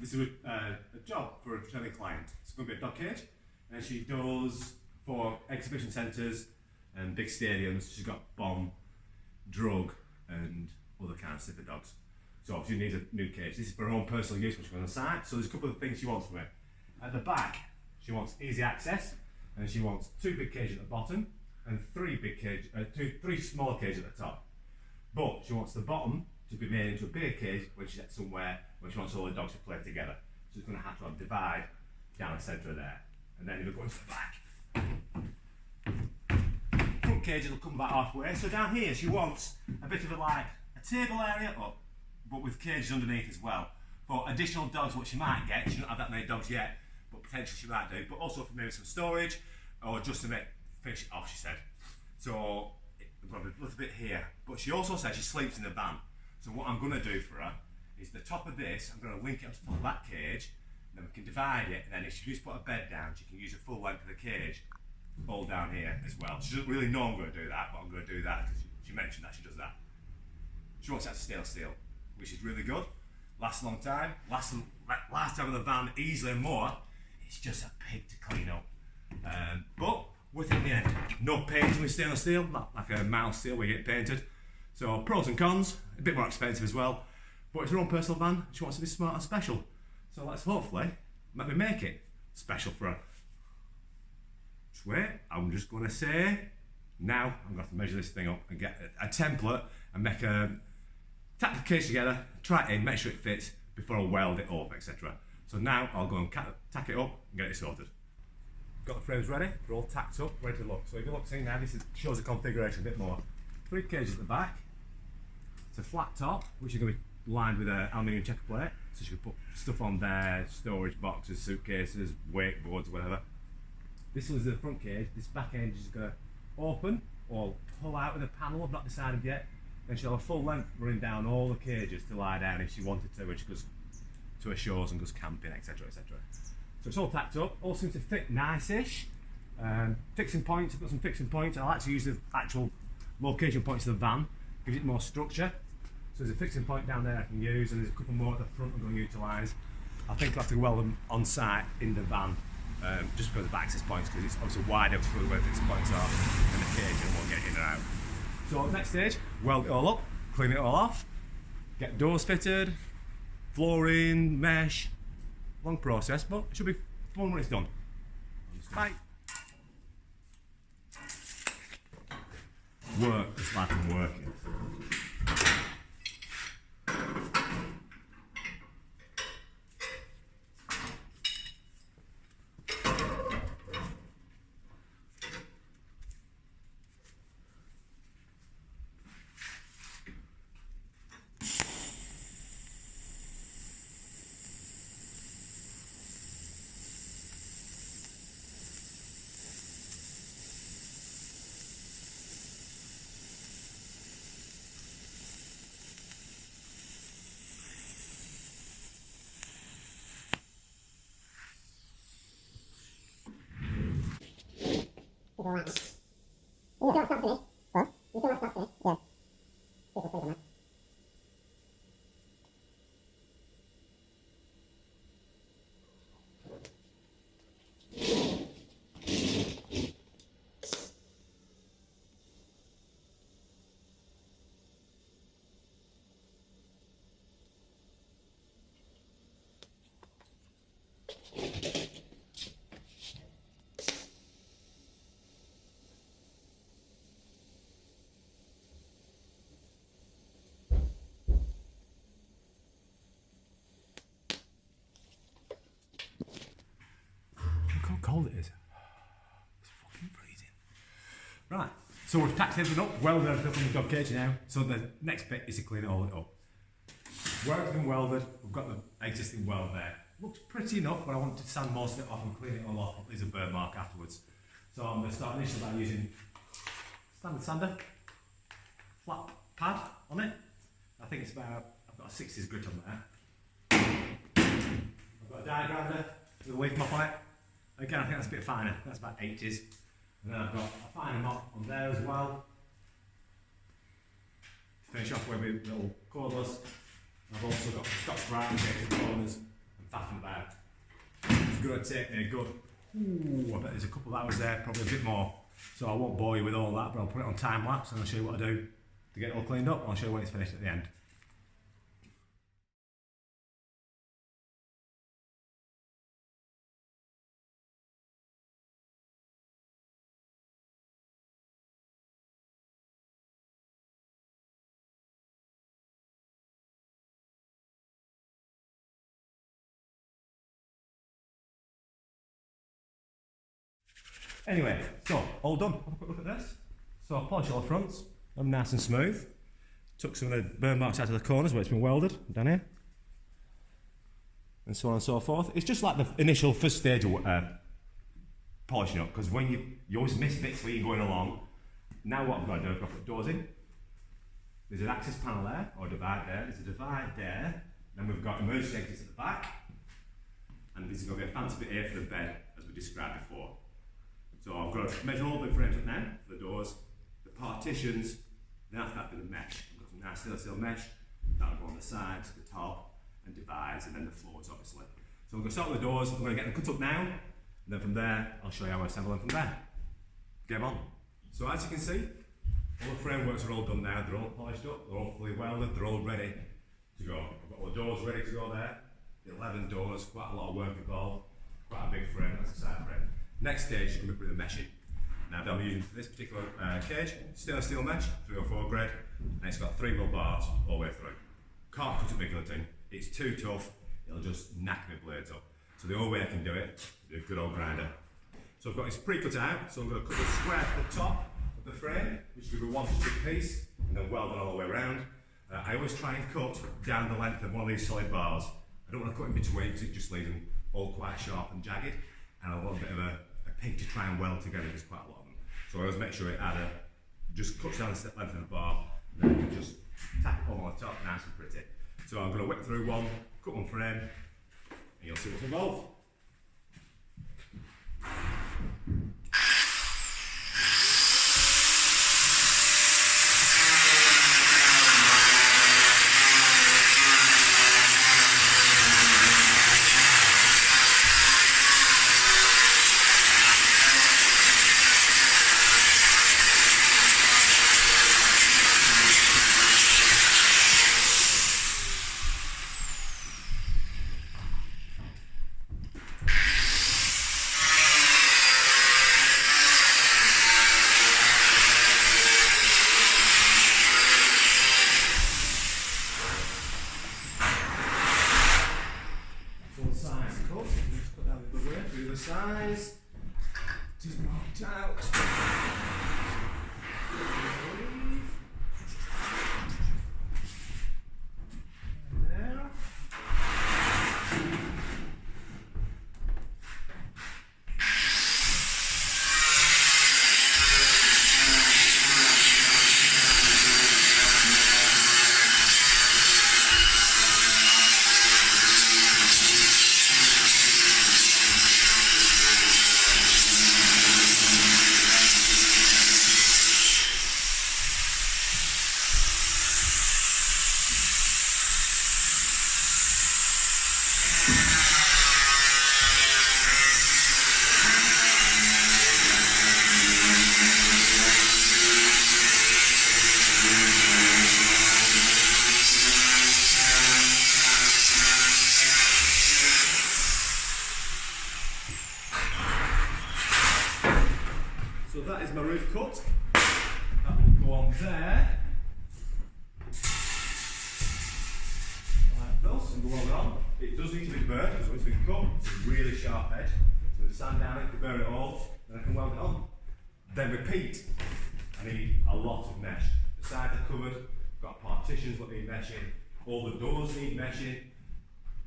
this is a job for a returning client. It's going to be a dog cage, and she does for exhibition centres and big stadiums. She's got bomb, drug, and other kind of sniffer dogs. So she needs a new cage. This is for her own personal use when she goes on the site. So there's a couple of things she wants from it. At the back, she wants easy access, and she wants 2 big cages at the bottom and 3 smaller cages at the top. But she wants the bottom to be made into a bigger cage when she gets somewhere when she wants all the dogs to play together. So it's going to have a divide down the centre there. And then it'll go into the back. Front cages will come about halfway. So down here she wants a bit of a table area up, but with cages underneath as well. For additional dogs, what she might get, she doesn't have that many dogs yet, but potentially she might do, but also for maybe some storage, or just to finish it off, she said. So, I've got a little bit here. But she also said she sleeps in the van. So what I'm going to do for her is the top of this, I'm going to link it up to the top of that cage, and then we can divide it, and then if she just put a bed down, she can use the full length of the cage all down here as well. She doesn't really know I'm going to do that, but I'm going to do that because she mentioned that she does that. She wants that to stainless steel, which is really good. Lasts a long time, lasts time in the van easily and more. It's just a pig to clean up. But worth it in the end. No painting with stainless steel, not like a mild steel where you get painted. So pros and cons, a bit more expensive as well. But it's her own personal van, she wants to be smart and special. So let's hopefully let me make it special for her. Just wait, I'm just going to say, now I'm going to have to measure this thing up and get a template and make tap the cage together, try it in, make sure it fits before I weld it up, etc. So now I'll go and tack it up and get it sorted. Got the frames ready, they're all tacked up, ready to look. So if you look, see now, this shows the configuration a bit more. 3 cages at the back. It's a flat top, which is going to be lined with an aluminium checker plate. So you can put stuff on there, storage boxes, suitcases, wakeboards, whatever. This is the front cage. This back end is going to open or pull out with a panel, I've not decided yet. Then she'll have a full length running down all the cages to lie down if she wanted to when she goes to her shows and goes camping, etc, etc. So it's all tacked up, all seems to fit nice-ish. Fixing points, I've got some fixing points. I like to use the actual location points of the van, gives it more structure. So there's a fixing point down there I can use, and there's a couple more at the front I'm going to utilise. I think I'll have to weld them on site in the van, just because of access points, because it's obviously wide enough for where the fixing points are in the cage and won't get in and out. So next stage, weld it all up, clean it all off, get doors fitted, flooring, mesh. Long process, but it should be fun when it's done. Bye. Work is like I'm working. Look how cold it is. It's fucking freezing. Right, so we've tacked everything up, welded everything up in the dog cage now. So the next bit is to clean it all up. Where it's been welded, we've got the existing weld there. Looks pretty enough, but I want to sand most of it off and clean it all off. There's a burn mark afterwards. So I'm going to start initially by using standard sander, flat pad on it. I think it's about, I've got a 60s grit on there. I've got a die grinder with a leaf mop on it. Again, I think that's a bit finer, that's about 80s. And then I've got a finer mop on there as well. To finish off with my little cordless. I've also got Scotch Brite in the corners and faffing about. It's going to take me a good, I bet there's a couple of hours there, probably a bit more. So I won't bore you with all that, but I'll put it on time lapse and I'll show you what I do to get it all cleaned up. I'll show you when it's finished at the end. Anyway, so all done. Have a quick look at this. So I polished all the fronts, I'm nice and smooth. Took some of the burn marks out of the corners where it's been welded, down here. And so on and so forth. It's just like the initial first stage of polishing up, because when you always miss bits when you're going along. Now what I've got to do, I've got to put doors in. There's an access panel there, or divide there. There's a divide there. Then we've got emergency exits at the back. And this is going to be a fancy bit here for the bed, as we described before. So I've got to measure all the frames up now for the doors, the partitions, then after that bit of mesh. I've got some nice stainless steel mesh, that'll go on the sides, the top, and divides, and then the floors obviously. So I'm going to start with the doors, I'm going to get them cut up now, and then from there, I'll show you how I assemble them from there. Game on. So as you can see, all the frameworks are all done now, they're all polished up, they're all fully welded, they're all ready to go. I've got all the doors ready to go there, the 11 doors, quite a lot of work involved, quite a big frame, that's a side frame. Next stage, you're going to put the mesh in. Now, I'm using for this particular cage, stainless steel mesh, 304 grade, and it's got 3mm bars all the way through. Can't cut it bigger than it's too tough, it'll just knack my blades up. So the only way I can do it is a good old grinder. So I've got this pre-cut out, so I'm going to cut a square to the top of the frame, which is going to be one straight piece, and then weld it all the way around. I always try and cut down the length of one of these solid bars. I don't want to cut in between because it just leaves them all quite sharp and jagged, and a little bit of a pig to try and weld together. There's quite a lot of them. So I always make sure it either just cuts down the length of the bar, and then you can just tack it all on the top, nice and pretty. So I'm going to whip through one, cut one frame, and you'll see what's involved. Size, it is marked out. And there. So that is my roof cut. That will go on there. Like this, and go on. It does need to be burnt, so it's been cut. It's a really sharp edge. So the sand down it to burn it all, then I can weld it on. Then repeat. I need a lot of mesh. The sides are covered, got partitions that need meshing, all the doors need meshing,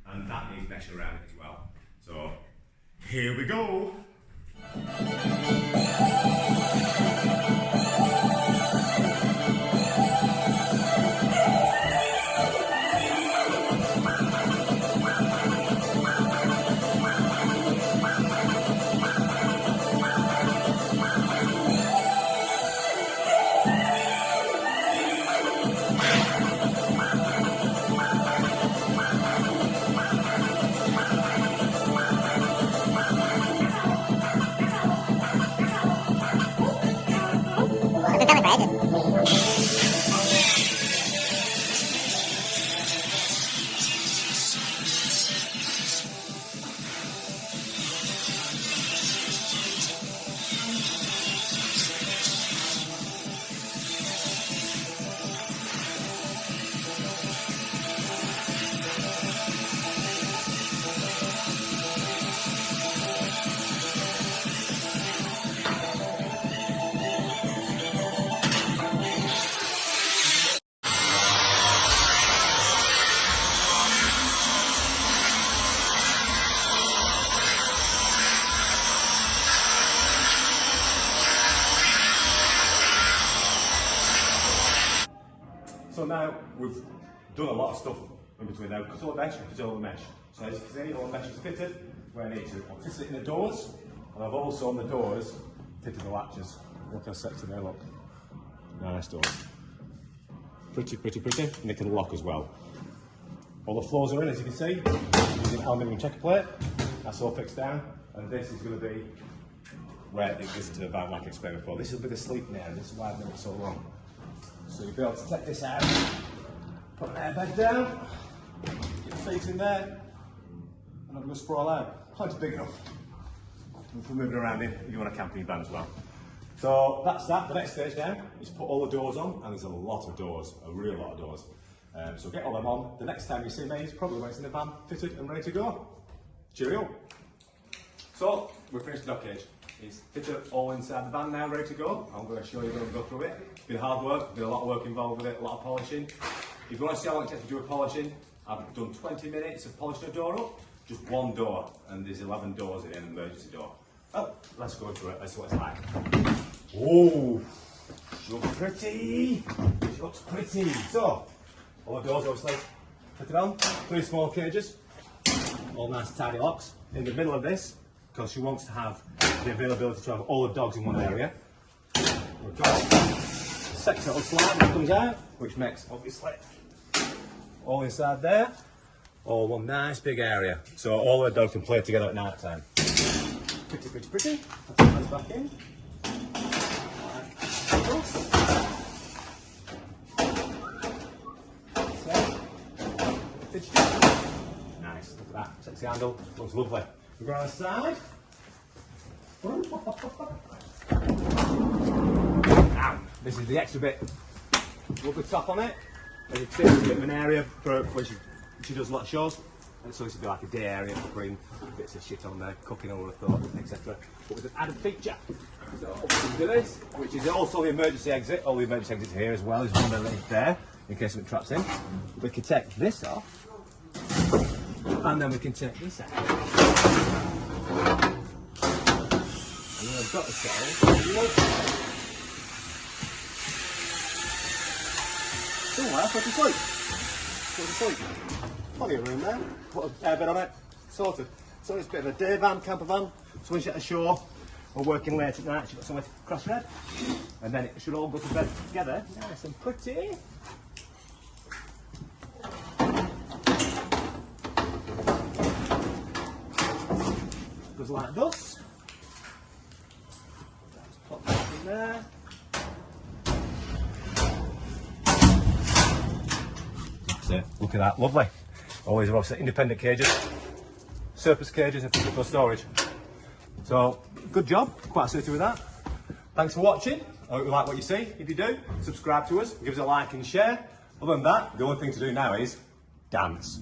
and that needs meshing around it as well. So here we go. now we've done a lot of stuff in between now. Cut all the mesh, cut all the mesh. So as you can see, all the mesh is fitted where I need to. I've fitted it in the doors, and I've also on the doors fitted the latches. Look how sexy they look. Nice doors. Pretty, and they can lock as well. All the floors are in, as you can see, using aluminium checker plate. That's all fixed down, and this is going to be where it goes to the van like I explained before. This will be the sleeping area, this is why I've done it so long. So you'll be able to take this out, put an airbag down, get your feet in there, and I'm going to sprawl out. Quite big enough for moving around in if you want to camp in your van as well. So that's that. The next stage now is put all the doors on, and there's a lot of doors, a real lot of doors. So get all them on. The next time you see me is probably when it's in the van, fitted and ready to go. Cheerio. So we've finished the dock cage. It's fitted all inside the van now, ready to go. I'm going to show you when we go through it. It's been hard work, been a lot of work involved with it, a lot of polishing. If you want to see how long it takes to do a polishing, I've done 20 minutes of polishing a door up, just one door, and there's 11 doors in an emergency door. Oh, let's go through it, let's see what it's like. Oh, she looks pretty. She looks pretty. So, all the doors obviously fitted on, 3 small cages, all nice tidy locks. In the middle of this, because she wants to have the availability to have all the dogs in one area. We've got a sexy little slide that comes out, which makes obviously all inside there, all one nice big area. So all the dogs can play together at night time. Pretty. Put the hands back in. Nice, look at that, sexy handle, looks lovely. We go on the side. Now, this is the extra bit. Look at the top on it. As you can see, there's a bit of an area for when she does a lot of shows. And so this would be like a day area for putting bits of shit on there, cooking, I would have thought, etc. But with an added feature. So we can do this, which is also the emergency exit. All the emergency exits here as well. There's one underneath there, in case something traps in. We can take this off, and then we can take this out. And then I've got the shells. Somewhere, put to sleep. Plenty of room there. Put an airbed on it. Sorted. So it's a bit of a day van, camper van. So when she's at the shore or working late at night, she's got somewhere to crash her head. And then it should all go to bed together. Nice and pretty. Goes like this. Just pop that in there. So, look at that, lovely. Always obviously independent cages, surplus cages and physical storage. So, good job, quite suited with that. Thanks for watching. I hope you like what you see. If you do, subscribe to us, give us a like and share. Other than that, the only thing to do now is dance.